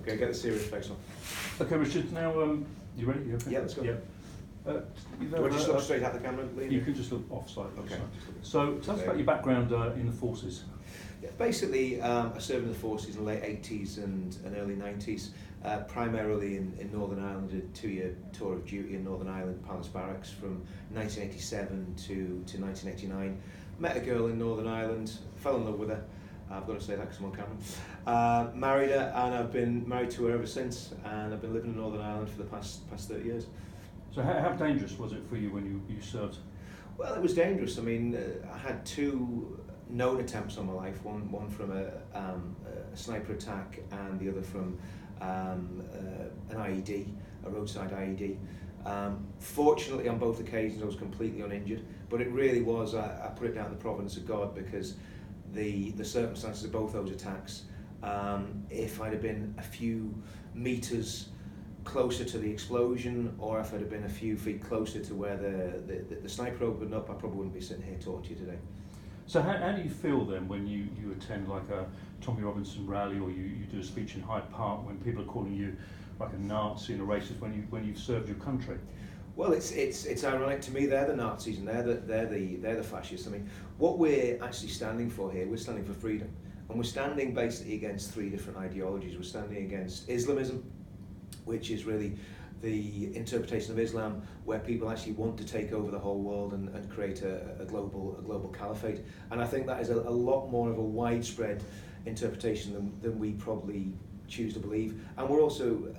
Okay, get the serious face on. Okay, Richard, now, you ready? You okay? Yeah, let's go. Yeah. Do I just look straight at the camera, Liam? You can just look off slightly. Okay. So, tell us about your background in the forces. Yeah, basically, I served in the forces in the late 80s and early 90s, primarily in Northern Ireland. Did a 2-year tour of duty in Northern Ireland, Palace Barracks, from 1987 to 1989. Met a girl in Northern Ireland, fell in love with her. I've got to say that because I'm on camera. Married her, and I've been married to her ever since, and I've been living in Northern Ireland for the past 30 years. So how dangerous was it for you when you served? Well, it was dangerous. I mean, I had 2 known attempts on my life, one from a sniper attack and the other from an IED, a roadside IED. Fortunately, on both occasions I was completely uninjured, but it really was, I put it down to the providence of God, because the circumstances of both those attacks, if I'd have been a few metres closer to the explosion, or if I'd have been a few feet closer to where the sniper opened up, I probably wouldn't be sitting here talking to you today. So how do you feel then when you attend like a Tommy Robinson rally, or you do a speech in Hyde Park when people are calling you like a Nazi and a racist when you've served your country? Well, it's ironic to me. They're the Nazis and they're the fascists. I mean, what we're actually standing for here, we're standing for freedom, and we're standing basically against 3 different ideologies. We're standing against Islamism, which is really the interpretation of Islam where people actually want to take over the whole world and create a global caliphate. And I think that is a lot more of a widespread interpretation than we probably choose to believe. And we're also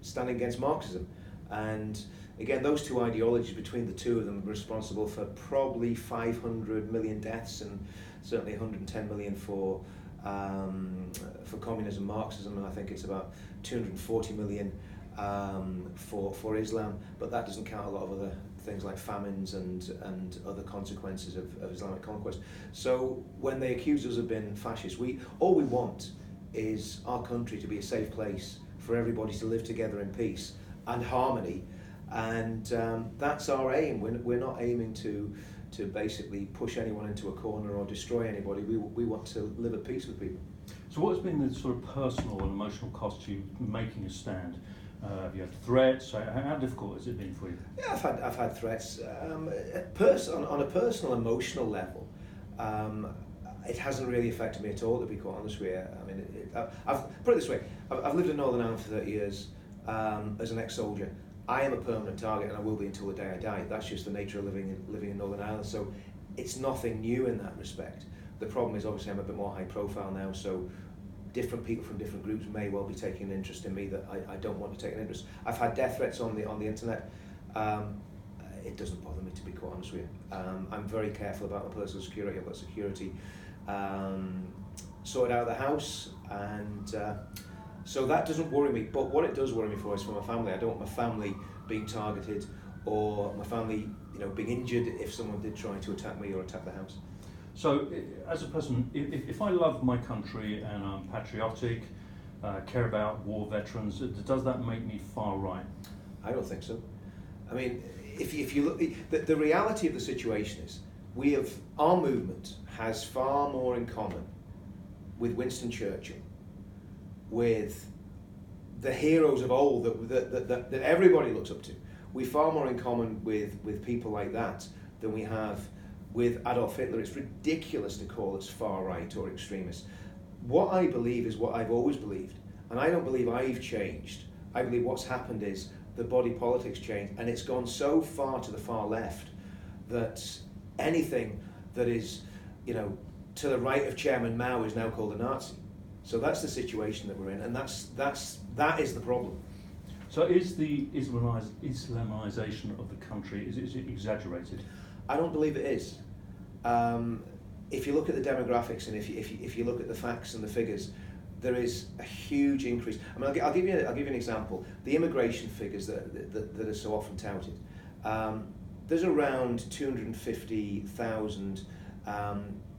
standing against Marxism. And again, those 2 ideologies, between the 2 of them, are responsible for probably 500 million deaths and certainly 110 million for communism, Marxism, and I think it's about 240 million for Islam, but that doesn't count a lot of other things like famines and other consequences of Islamic conquest. So when they accuse us of being fascist, all we want is our country to be a safe place for everybody to live together in peace and harmony, and that's our aim. We're not aiming to basically push anyone into a corner or destroy anybody. We want to live at peace with people. So what has been the sort of personal and emotional cost to you making a stand? Have you had threats? How difficult has it been for you? Yeah, I've had threats. On a personal, emotional level, it hasn't really affected me at all, to be quite honest with you. I mean, I've put it this way: I've lived in Northern Ireland for 30 years as an ex-soldier. I am a permanent target, and I will be until the day I die. That's just the nature of living in Northern Ireland. So it's nothing new in that respect. The problem is, obviously, I'm a bit more high profile now, so different people from different groups may well be taking an interest in me that I don't want to take an interest. I've had death threats on the internet. It doesn't bother me, to be quite honest with you. I'm very careful about my personal security. I've got security sorted out of the house, and so that doesn't worry me. But what it does worry me for is for my family. I don't want my family being targeted, or my family, being injured if someone did try to attack me or attack the house. So, as a person, if I love my country and I'm patriotic, care about war veterans, does that make me far right? I don't think so. I mean, if you look, the reality of the situation is, our movement has far more in common with Winston Churchill, with the heroes of old that everybody looks up to. We far more in common with people like that than we have with Adolf Hitler. It's ridiculous to call us far right or extremist. What I believe is what I've always believed, and I don't believe I've changed. I believe what's happened is the body politics changed, and it's gone so far to the far left that anything that is, to the right of Chairman Mao is now called a Nazi. So that's the situation that we're in, and that is the problem. So is the Islamization of the country, is it exaggerated? I don't believe it is. If you look at the demographics and if you look at the facts and the figures, there is a huge increase. I mean, I'll give you an example. The immigration figures that are so often touted. There's around 250,000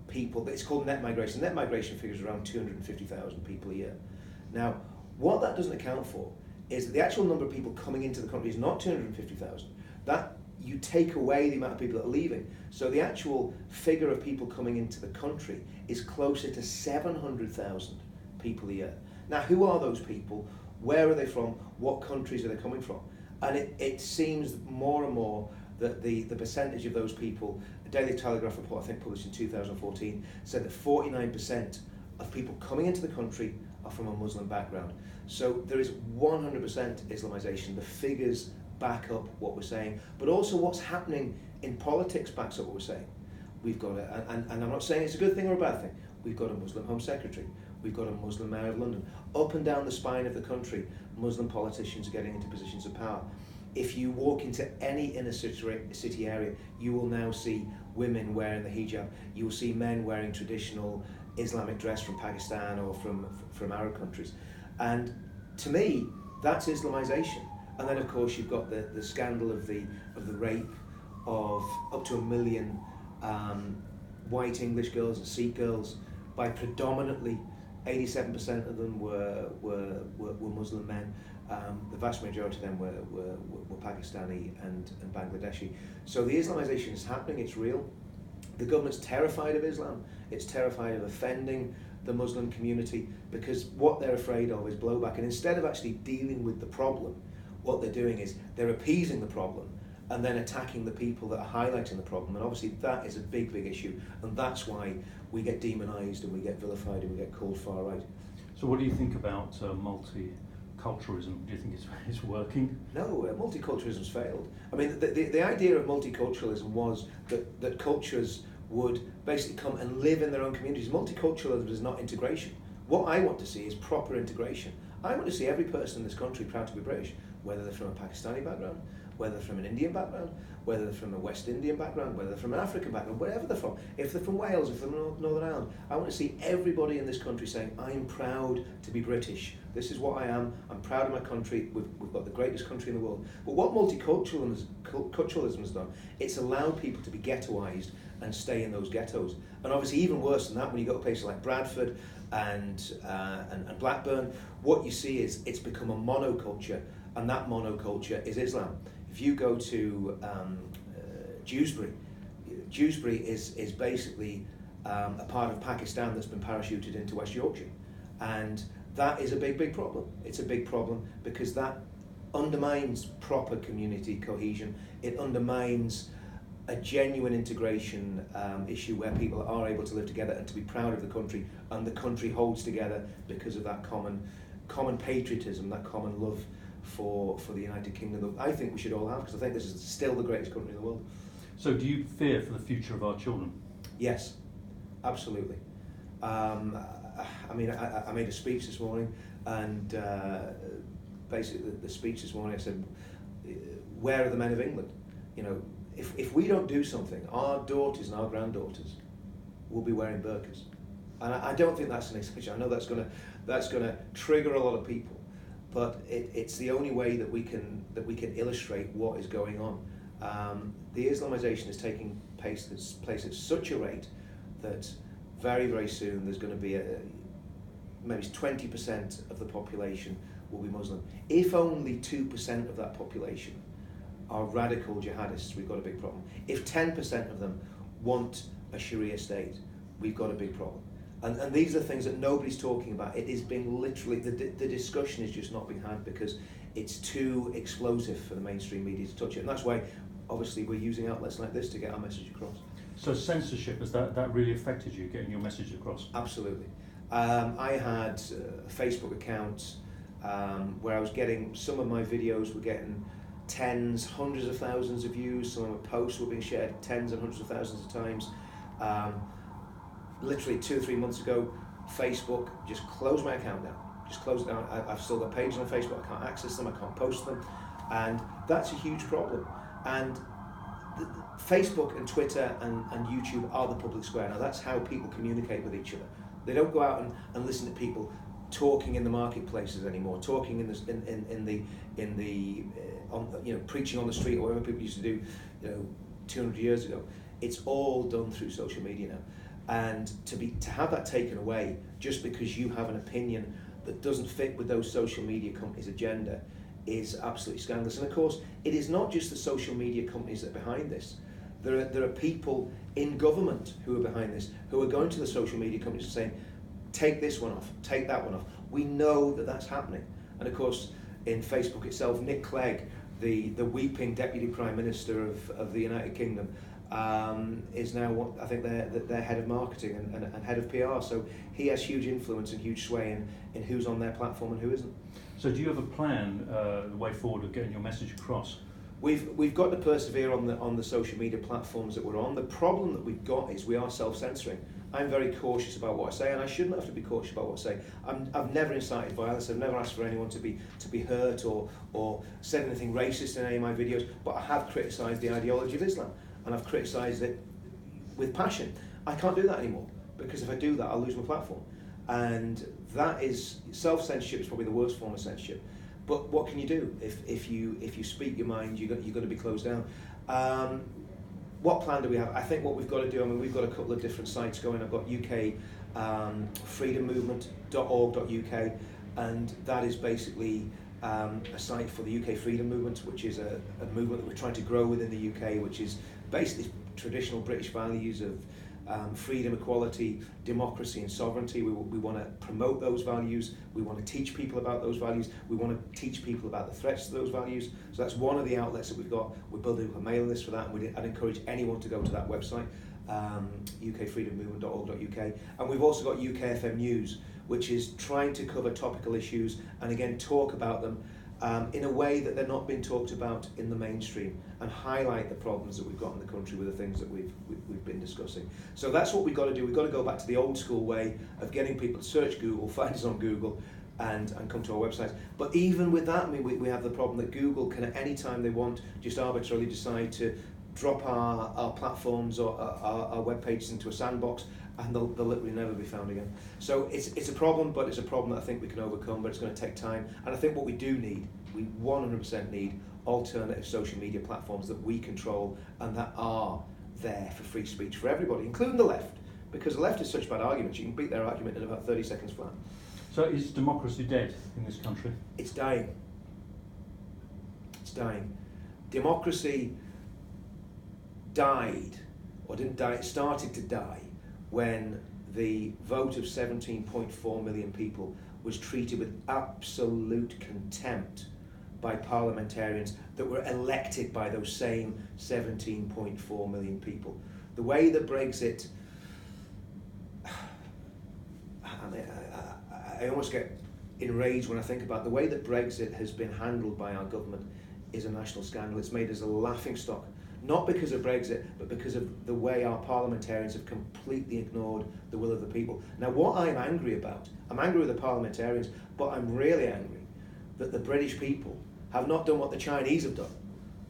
people. It's called net migration. Net migration figures are around 250,000 people a year. Now, what that doesn't account for is that the actual number of people coming into the country is not 250,000. That you take away the amount of people that are leaving. So the actual figure of people coming into the country is closer to 700,000 people a year. Now, who are those people? Where are they from? What countries are they coming from? And it seems more and more that the percentage of those people, the Daily Telegraph report, I think published in 2014, said that 49% of people coming into the country are from a Muslim background. So there is 100% Islamization. The figures back up what we're saying, but also what's happening in politics backs up what we're saying. We've got and I'm not saying it's a good thing or a bad thing, we've got a Muslim Home Secretary, we've got a Muslim Mayor of London. Up and down the spine of the country, Muslim politicians are getting into positions of power. If you walk into any inner city area, you will now see women wearing the hijab, you will see men wearing traditional Islamic dress from Pakistan or from Arab countries. And to me, that's Islamization. And then of course you've got the scandal of the rape of up to 1 million white English girls and Sikh girls by predominantly 87% of them were Muslim men. The vast majority of them were Pakistani and Bangladeshi. So the Islamization is happening, it's real. The government's terrified of Islam, it's terrified of offending the Muslim community, because what they're afraid of is blowback. And instead of actually dealing with the problem, what they're doing is they're appeasing the problem and then attacking the people that are highlighting the problem. And obviously that is a big, big issue. And that's why we get demonised and we get vilified and we get called far right. So what do you think about multiculturalism? Do you think it's working? No, multiculturalism's failed. I mean, the idea of multiculturalism was that cultures would basically come and live in their own communities. Multiculturalism is not integration. What I want to see is proper integration. I want to see every person in this country proud to be British, whether they're from a Pakistani background, whether they're from an Indian background, whether they're from a West Indian background, whether they're from an African background, wherever they're from. If they're from Wales, if they're from Northern Ireland, I want to see everybody in this country saying, I'm proud to be British. This is what I am. I'm proud of my country. We've got the greatest country in the world. But what multiculturalism has done, it's allowed people to be ghettoised and stay in those ghettos. And obviously even worse than that, when you go to places like Bradford and Blackburn, what you see is it's become a monoculture, and that monoculture is Islam. If you go to Dewsbury is basically a part of Pakistan that's been parachuted into West Yorkshire, and that is a big, big problem. It's a big problem because that undermines proper community cohesion. It undermines a genuine integration issue where people are able to live together and to be proud of the country, and the country holds together because of that common patriotism, that common love for the United Kingdom that I think we should all have, because I think this is still the greatest country in the world. So do you fear for the future of our children? Yes, absolutely. I mean, I made a speech this morning, and basically the speech this morning I said, where are the men of England? You know, if we don't do something, our daughters and our granddaughters will be wearing burqas. And I don't think that's an exception. I know that's gonna trigger a lot of people, but it's the only way that we can illustrate what is going on. The Islamization is taking place at such a rate that very, very soon there's going to be maybe 20% of the population will be Muslim. If only 2% of that population are radical jihadists, we've got a big problem. If 10% of them want a Sharia state, we've got a big problem. And these are things that nobody's talking about. It is being literally, the discussion is just not being had because it's too explosive for the mainstream media to touch it. And that's why, obviously, we're using outlets like this to get our message across. So censorship, has that really affected you, getting your message across? Absolutely. I had a Facebook account where I was getting, some of my videos were getting tens, hundreds of thousands of views. Some of my posts were being shared tens and hundreds of thousands of times. Literally 2 or 3 months ago, Facebook just closed my account down. Just closed it down. I've still got pages on Facebook. I can't access them. I can't post them, and that's a huge problem. And Facebook and Twitter and YouTube are the public square. Now that's how people communicate with each other. They don't go out and listen to people talking in the marketplaces anymore, talking preaching on the street or whatever people used to do, 200 years ago. It's all done through social media now. And to have that taken away just because you have an opinion that doesn't fit with those social media companies' agenda is absolutely scandalous. And of course, it is not just the social media companies that are behind this. There are people in government who are behind this, who are going to the social media companies and saying, take this one off, take that one off. We know that that's happening. And of course, in Facebook itself, Nick Clegg, the weeping Deputy Prime Minister of the United Kingdom, is now I think their head of marketing and head of PR. So he has huge influence and huge sway in who's on their platform and who isn't. So do you have a plan, the way forward of getting your message across? We've got to persevere on the social media platforms that we're on. The problem that we've got is we are self-censoring. I'm very cautious about what I say, and I shouldn't have to be cautious about what I say. I've never incited violence. I've never asked for anyone to be hurt or said anything racist in any of my videos. But I have criticised the ideology of Islam, and I've criticised it with passion. I can't do that anymore, because if I do that, I'll lose my platform. And that is self-censorship is probably the worst form of censorship. But what can you do if you speak your mind? You're going to be closed down. What plan do we have? I think what we've got to do, I mean, we've got a couple of different sites going. I've got UK freedommovement.org.uk, and that is basically a site for the UK freedom movement, which is a movement that we're trying to grow within the UK, which is basically traditional British values of freedom, equality, democracy and sovereignty. We want to promote those values. We want to teach people about those values. We want to teach people about the threats to those values. So that's one of the outlets that we've got. We're building up a mailing list for that, and I'd encourage anyone to go to that website, ukfreedommovement.org.uk. And we've also got UK FM News, which is trying to cover topical issues and again talk about them in a way that they're not being talked about in the mainstream, and highlight the problems that we've got in the country with the things that we've been discussing. So that's what we've got to do. We've got to go back to the old school way of getting people to search Google, find us on Google, and come to our websites. But even with that, I mean, we have the problem that Google can at any time they want just arbitrarily decide to drop our platforms or our web pages into a sandbox, and they'll literally never be found again. So it's a problem, but it's a problem that I think we can overcome, but it's going to take time. And I think what we do need, we 100% need alternative social media platforms that we control and that are there for free speech for everybody, including the left, because the left is such bad arguments, you can beat their argument in about 30 seconds flat. So is democracy dead in this country? It's dying. It's dying. Democracy died, or didn't die, it started to die when the vote of 17.4 million people was treated with absolute contempt by parliamentarians that were elected by those same 17.4 million people. The way that Brexit, I almost get enraged when I think about the way that Brexit has been handled by our government is a national scandal. It's made us a laughingstock, not because of Brexit, but because of the way our parliamentarians have completely ignored the will of the people. Now, what I'm angry about, I'm angry with the parliamentarians, but I'm really angry that the British people have not done what the Chinese have done,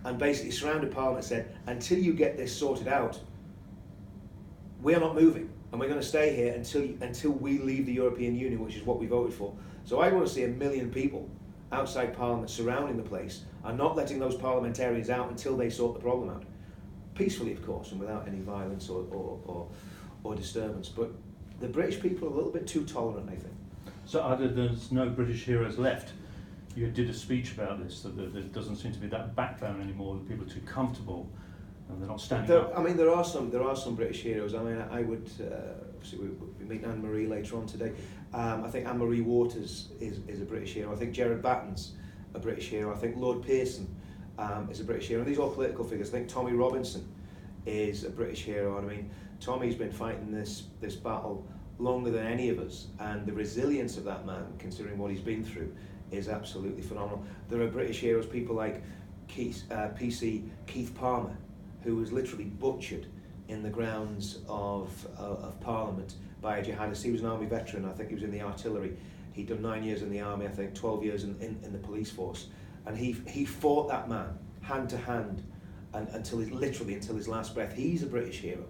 and basically surrounded Parliament and said, until you get this sorted out, we are not moving, and we're going to stay here until we leave the European Union, which is what we voted for. So I want to see 1 million people outside Parliament surrounding the place and not letting those parliamentarians out until they sort the problem out. Peacefully, of course, and without any violence or disturbance. But the British people are a little bit too tolerant, I think. So there's no British heroes left. You did a speech about this, that there doesn't seem to be that backbone anymore, that people are too comfortable and they're not standing up. I mean, there are some British heroes. I mean, I would, obviously we meet Anne-Marie later on today. I think Anne-Marie Waters is a British hero. I think Gerard Batten's a British hero. I think Lord Pearson is a British hero. And these are all political figures. I think Tommy Robinson is a British hero. And I mean, Tommy's been fighting this battle longer than any of us, and the resilience of that man, considering what he's been through, is absolutely phenomenal. There are British heroes, people like PC Keith Palmer, who was literally butchered in the grounds of Parliament by a jihadist. He was an army veteran. I think he was in the artillery. He'd done 9 years in the army, I think 12 years in the police force, and he fought that man hand to hand and until his last breath. He's a British hero.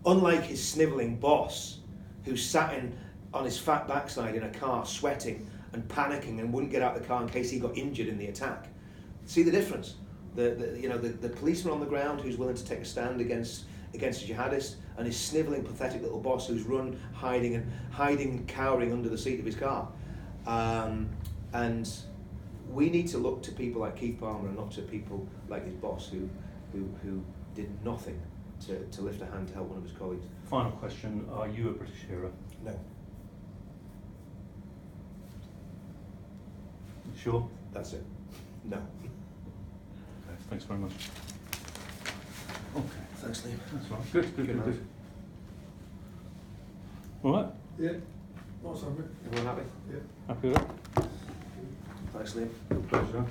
Unlike his snivelling boss, who sat on his fat backside in a car sweating and panicking and wouldn't get out of the car in case he got injured in the attack. See the difference? The policeman on the ground who's willing to take a stand against a jihadist, and his snivelling, pathetic little boss who's run hiding, cowering under the seat of his car. And we need to look to people like Keith Palmer and not to people like his boss who did nothing to lift a hand to help one of his colleagues. Final question, are you a British hero? No. Sure. That's it. No. Okay, thanks very much. Okay, Thanks, Liam. that's right. Good, Good man. All right, Yeah. Nice one, Rick. Everyone happy? Yeah. happy with that? Thanks, Liam. Pleasure.